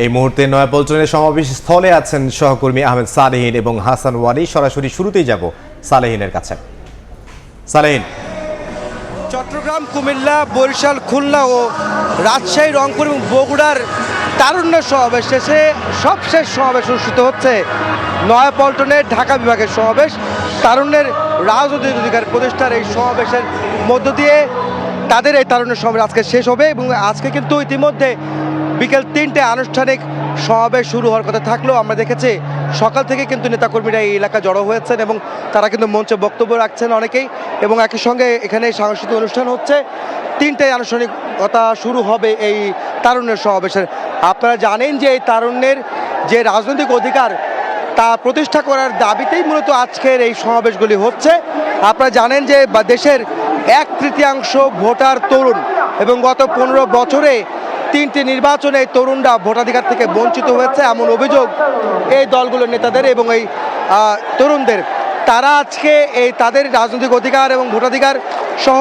এই মুহূর্তে নয়াপল্টনের সমাবেশ স্থলে আছেন সহকর্মী আহমেদ সালেহীন এবং হাসান ওয়ালি। সরাসরি শুরুতেই যাব সালেহীনের কাছে। সালেহীন, চট্টগ্রাম, কুমিল্লা, বরিশাল, খুলনা ও রাজশাহী, রংপুর এবং বগুড়ার তারুণ্য সমাবেশ শেষে সবশেষ সমাবেশ অনুষ্ঠিত হচ্ছে নয়াপল্টনের ঢাকা বিভাগের সমাবেশ। তারুণ্যের রাজনৈতিক অধিকার প্রতিষ্ঠার এই সমাবেশের মধ্য দিয়ে তাদের এই তারুণ্য সমাবেশ আজকে শেষ হবে এবং আজকে কিন্তু ইতিমধ্যে বিকেল 3টায় আনুষ্ঠানিক সমাবেশ শুরু হওয়ার কথা থাকলেও আমরা দেখেছি সকাল থেকে কিন্তু নেতাকর্মীরা এই এলাকা জড়ো হয়েছেন এবং তারা কিন্তু মঞ্চে বক্তব্য রাখছেন অনেকেই, এবং একই সঙ্গে এখানে সাংস্কৃতিক অনুষ্ঠান হচ্ছে। 3টায় আনুষ্ঠানিকতা শুরু হবে এই তারুণ্যের সমাবেশের। আপনারা জানেন যে এই তারুণ্যের যে রাজনৈতিক অধিকার তা প্রতিষ্ঠা করার দাবিতেই মূলত আজকের এই সমাবেশগুলি হচ্ছে। আপনারা জানেন যে দেশের 1/3 ভোটার তরুণ এবং গত 15 বছরে 3টি নির্বাচনে এই তরুণরা ভোটাধিকার থেকে বঞ্চিত হয়েছে এমন অভিযোগ এই দলগুলোর নেতাদের এবং এই তরুণদের। তারা আজকে এই তাদের রাজনৈতিক অধিকার এবং ভোটাধিকার সহ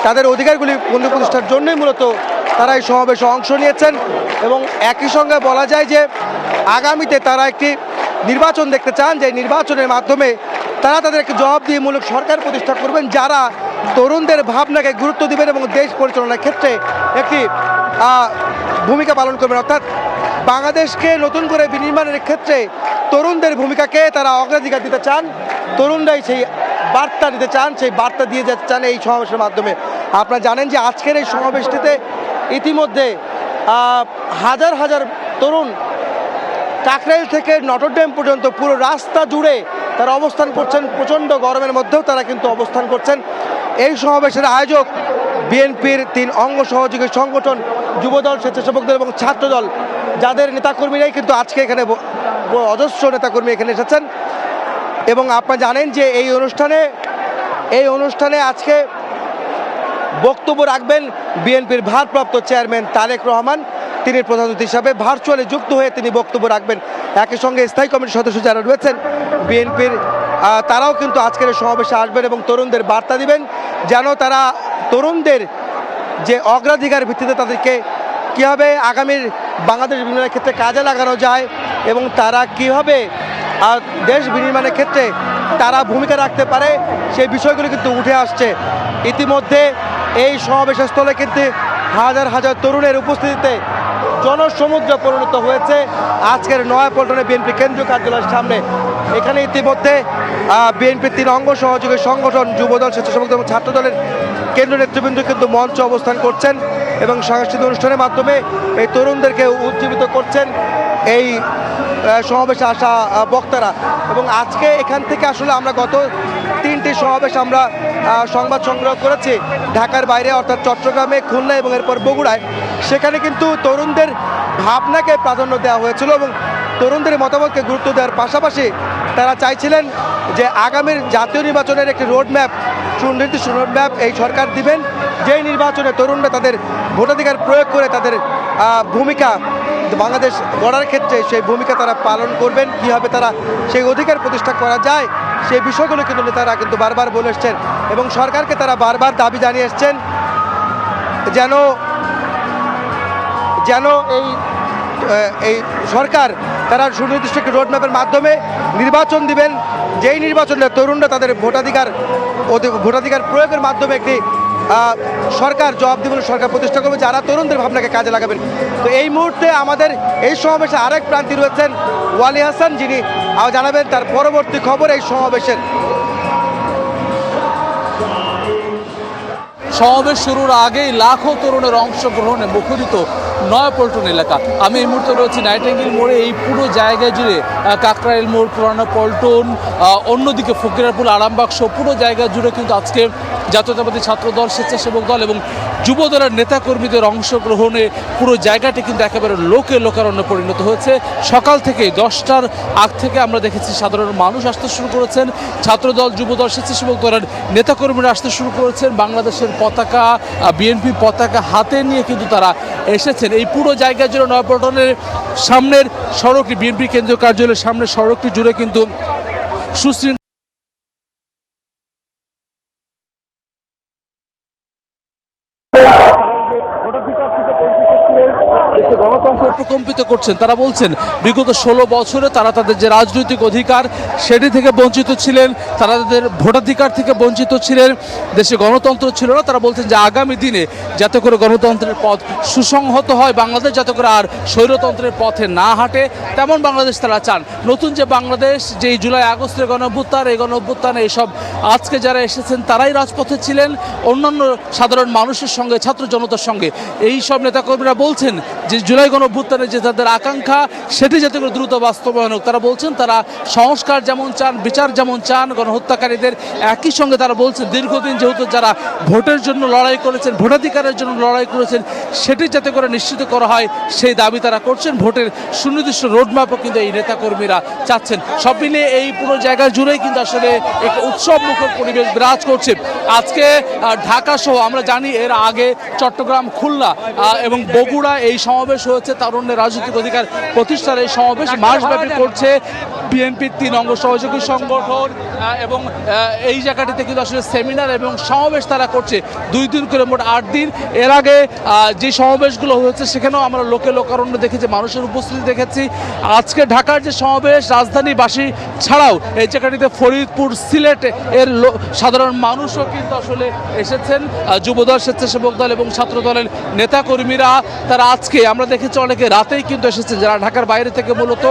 তাদের অধিকারগুলি পুনঃপ্রতিষ্ঠার জন্যই মূলত তারা এই সমাবেশে অংশ নিয়েছেন এবং একই সঙ্গে বলা যায় যে আগামীতে তারা একটি নির্বাচন দেখতে চান, যে নির্বাচনের মাধ্যমে তারা তাদের একটি জবাবদিহিমূলক সরকার প্রতিষ্ঠা করবেন যারা তরুণদের ভাবনাকে গুরুত্ব দিবেন এবং দেশ পরিচালনার ক্ষেত্রে একটি ভূমিকা পালন করবেন। অর্থাৎ বাংলাদেশকে নতুন করে বিনির্মাণের ক্ষেত্রে তরুণদের ভূমিকাকে তারা অগ্রাধিকার দিতে চান, তরুণরাই সেই বার্তা দিতে চান, সেই বার্তা দিয়ে যেতে চান এই সমাবেশের মাধ্যমে। আপনারা জানেন যে আজকের এই সমাবেশটিতে ইতিমধ্যে হাজার হাজার তরুণ কাকরাইল থেকে নটরডেম পর্যন্ত পুরো রাস্তা জুড়ে তারা অবস্থান করছেন। প্রচণ্ড গরমের মধ্যেও তারা কিন্তু অবস্থান করছেন। এই সমাবেশের আয়োজক বিএনপির 3 অঙ্গ সহযোগী সংগঠন যুবদল, স্বেচ্ছাসেবক দল এবং ছাত্রদল, যাদের নেতাকর্মীরাই কিন্তু আজকে এখানে অজস্র নেতাকর্মী এখানে এসেছেন। এবং আপনারা জানেন যে এই অনুষ্ঠানে আজকে বক্তব্য রাখবেন বিএনপির ভারপ্রাপ্ত চেয়ারম্যান তারেক রহমান। তিনি প্রধান অতিথি হিসাবে ভার্চুয়ালি যুক্ত হয়ে তিনি বক্তব্য রাখবেন। একই সঙ্গে স্থায়ী কমিটির সদস্য যারা রয়েছেন বিএনপির, তারাও কিন্তু আজকের সমাবেশে আসবেন এবং তরুণদের বার্তা দিবেন যেন তারা তরুণদের যে অগ্রাধিকার ভিত্তিতে তাদেরকে কীভাবে আগামীর বাংলাদেশ বিনির্মাণের ক্ষেত্রে কাজে লাগানো যায় এবং তারা কীভাবে দেশ বিনির্মাণের ক্ষেত্রে তারা ভূমিকা রাখতে পারে সেই বিষয়গুলো কিন্তু উঠে আসছে। ইতিমধ্যে এই সমাবেশের স্থলে কিন্তু হাজার হাজার তরুণের উপস্থিতিতে জনসমুদ্র পরিণত হয়েছে আজকের নয়াপল্টনে বিএনপি কেন্দ্রীয় কার্যালয়ের সামনে। এখানে ইতিমধ্যে বিএনপির 3 অঙ্গ সহযোগী সংগঠন যুবদল, স্বেচ্ছাসেবক দল এবং ছাত্রদলের কেন্দ্রীয় নেতৃবৃন্দ কিন্তু মঞ্চে অবস্থান করছেন এবং সাংস্কৃতিক অনুষ্ঠানের মাধ্যমে এই তরুণদেরকে উজ্জীবিত করছেন এই সমাবেশে আসা বক্তারা। এবং আজকে এখান থেকে আসলে আমরা গত 3টি সমাবেশ আমরা সংবাদ সংগ্রহ করেছি ঢাকার বাইরে, অর্থাৎ চট্টগ্রামে, খুলনা এবং এরপর বগুড়ায়। সেখানে কিন্তু তরুণদের ভাবনাকে প্রাধান্য দেওয়া হয়েছিল এবং তরুণদের মতামতকে গুরুত্ব দেওয়ার পাশাপাশি তারা চাইছিলেন যে আগামীর জাতীয় নির্বাচনের একটি রোডম্যাপ, সুনির্দিষ্ট রোডম্যাপ এই সরকার দিবেন, যেই নির্বাচনে তরুণরা তাদের ভোটাধিকার প্রয়োগ করে তাদের ভূমিকা বাংলাদেশ গড়ার ক্ষেত্রে সেই ভূমিকা তারা পালন করবেন, কীভাবে তারা সেই অধিকার প্রতিষ্ঠা করা যায় সেই বিষয়গুলো কিন্তু নেতারা কিন্তু বারবার বলে এসছেন এবং সরকারকে তারা বারবার দাবি জানিয়ে এসছেন যেন এই সরকার তারা সুনির্দিষ্ট একটি রোডম্যাপের মাধ্যমে নির্বাচন দিবেন, যেই নির্বাচনে তরুণরা তাদের ভোটাধিকার প্রয়োগের মাধ্যমে একটি সরকার জবাবদিহিমূলক সরকার প্রতিষ্ঠা করবে যারা তরুণদের ভাবনাকে কাজে লাগাবেন। তো এই মুহূর্তে আমাদের এই সমাবেশে আরেক প্রান্তি রয়েছেন ওয়ালি হাসান, যিনি জানাবেন তার পরবর্তী খবর এই সমাবেশের। সমাবেশ শুরুর আগেই লাখো তরুণের অংশগ্রহণে মুখরিত নয়াপল্টন এলাকা। আমি এই মুহূর্তে রয়েছি নাইটেঙ্গেল মোড়ে। এই পুরো জায়গায় জুড়ে কাকরাইল মোড়, পুরানো পল্টন, অন্যদিকে ফকিরাপুর, আরামবাগ সহ পুরো জায়গা জুড়ে কিন্তু আজকে জাতীয়তাবাদী ছাত্রদল, স্বেচ্ছাসেবক দল এবং যুবদলের নেতাকর্মীদের অংশগ্রহণে পুরো জায়গাটি কিন্তু একেবারে লোকারণ্যে পরিণত হয়েছে। সকাল থেকে 10টার আগ থেকে আমরা দেখেছি সাধারণ মানুষ আসতে শুরু করেছেন, ছাত্রদল, যুবদল, স্বেচ্ছাসেবক দলের নেতাকর্মীরা আসতে শুরু করেছেন। বাংলাদেশের পতাকা, বিএনপি পতাকা হাতে নিয়ে কিন্তু তারা এসেছেন। এই পুরো জায়গা জুড়ে নয়াপল্টনের সামনের সড়কটি, বিএনপি কেন্দ্রীয় কার্যালয়ের সামনের সড়কটি জুড়ে কিন্তু সুশৃঙ্খল গণতন্ত্রের প্রকম্পিত করছেন। তারা বলছেন বিগত 16 বছরে তারা তাদের যে রাজনৈতিক অধিকার সেটি থেকে বঞ্চিত ছিলেন, তারা তাদের ভোটাধিকার থেকে বঞ্চিত ছিলেন, দেশে গণতন্ত্র ছিল না। তারা বলছেন যে আগামী দিনে যাতে করে গণতন্ত্রের পথ সুসংহত হয়, বাংলাদেশ যাতে করে আর স্বৈরতন্ত্রের পথে না হাঁটে, তেমন বাংলাদেশ তারা চান। নতুন যে বাংলাদেশ, যেই জুলাই আগস্টের গণঅভ্যুত্থান, এই গণঅভ্যুত্থানে এইসব আজকে যারা এসেছেন তারাই রাজপথে ছিলেন, অন্যান্য সাধারণ মানুষের সঙ্গে, ছাত্র জনতার সঙ্গে। এই সব নেতাকর্মীরা বলছেন যে জুলাই গণঅভ্যুত্থানে যে তাদের আকাঙ্ক্ষা সেটি যাতে করে দ্রুত বাস্তবায়ন হোক। তারা বলছেন তারা সংস্কার যেমন চান, বিচার যেমন চান গণহত্যাকারীদের, একই সঙ্গে তারা বলছেন দীর্ঘদিন যেহেতু যারা ভোটের জন্য লড়াই করেছেন, ভোটাধিকারের জন্য লড়াই করেছেন, সেটি যাতে করে নিশ্চিত করা হয় সেই দাবি তারা করছেন। ভোটের সুনির্দিষ্ট রোডম্যাপও কিন্তু এই নেতাকর্মীরা চাচ্ছেন। সব মিলিয়ে এই পুরো জায়গা জুড়েই কিন্তু আসলে একটা উৎসব মুখর পরিবেশ বিরাজ করছে। আজকে ঢাকা সহ আমরা জানি এর আগে চট্টগ্রাম, খুলনা এবং বগুড়া এই সমাবেশ হয়েছে। তারুণ্যের রাজনৈতিক অধিকার প্রতিষ্ঠার এই সমাবেশ মাসব্যাপী করছে বিএনপির 3 অঙ্গ সহযোগী সংগঠন, এবং এই জায়গাটিতে কিন্তু আসলে সেমিনার এবং সমাবেশ তারা করছে 2 দিন করে, মোট 8 দিন। এর আগে যে সমাবেশগুলো হয়েছে সেখানেও আমরা লোকারণ্য দেখেছি, মানুষের উপস্থিতি দেখেছি। আজকে ঢাকার যে সমাবেশ, রাজধানীবাসী ছাড়াও এই জায়গাটিতে ফরিদপুর, সিলেট এর সাধারণ মানুষও কিন্তু আসলে এসেছেন। যুবদল, স্বেচ্ছাসেবক দল এবং ছাত্র দলের নেতাকর্মীরা তারা আজকে আমরা দেখেছি অনেকে রাতেই কিন্তু এসেছেন, যারা ঢাকার বাইরে থেকে মূলত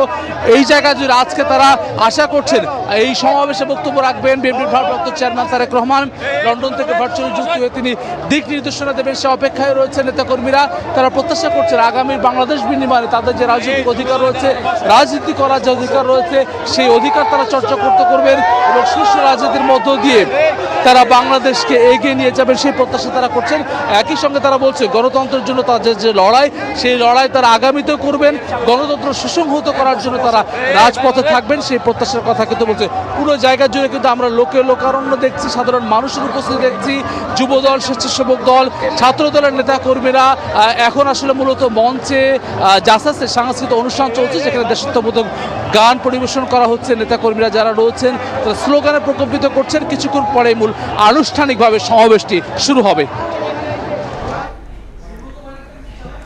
এই জায়গা জুড়ে আজকে তারা আশা করছেন এই সমাবেশে বক্তব্য রাখবেন বিএনপির ভারপ্রাপ্ত চেয়ারম্যান তারেক রহমান। লন্ডন থেকে ভার্চুয়ালি যুক্ত হয়ে তিনি দিক নির্দেশনা দেবেন, সে অপেক্ষায় রয়েছে নেতাকর্মীরা। তারা প্রত্যাশা করছেন আগামী বাংলাদেশ বিনিময়ে তাদের যে রাজনৈতিক অধিকার রয়েছে, রাজনীতি করার যে অধিকার রয়েছে, সেই অধিকার তারা চর্চা করবেন এবং সুষ্ঠু রাজনীতির মধ্য দিয়ে তারা বাংলাদেশকে এগিয়ে নিয়ে যাবেন, সেই প্রত্যাশা তারা করছেন। একই সঙ্গে তারা বলছে গণতন্ত্রের জন্য তাদের যে লড়াই, সেই লড়াই তারা আগামীতেও করবেন, গণতন্ত্র সুসংহত করার জন্য তারা রাজপথে থাকবেন, সেই প্রত্যাশার কথা কিন্তু বলছে। পুরো জায়গা জুড়ে কিন্তু আমরা লোকারণ্য দেখছি, সাধারণ মানুষের উপস্থিতি দেখছি, যুবদল, স্বেচ্ছাসেবক দল, ছাত্র দলের নেতা কর্মীরা। এখন আসলে মূলত মঞ্চে জাসাসের সাংস্কৃতিক অনুষ্ঠান চলছে, যেখানে দেশাত্মবোধক গান পরিবেশন করা হচ্ছে। নেতাকর্মীরা যারা রয়েছেন তারা স্লোগানে প্রকম্পিত করছেন। কিছুক্ষণ পরে মূল আনুষ্ঠানিকভাবে সমাবেশটি শুরু হবে।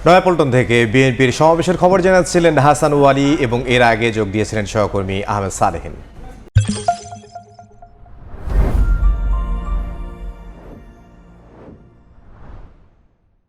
নয়াপল্টন থেকে বিএনপির সমাবেশের খবর জানাচ্ছিলেন হাসান ওয়ালি এবং এর আগে যোগ দিয়েছিলেন সহকর্মী আহমেদ সালেহীন।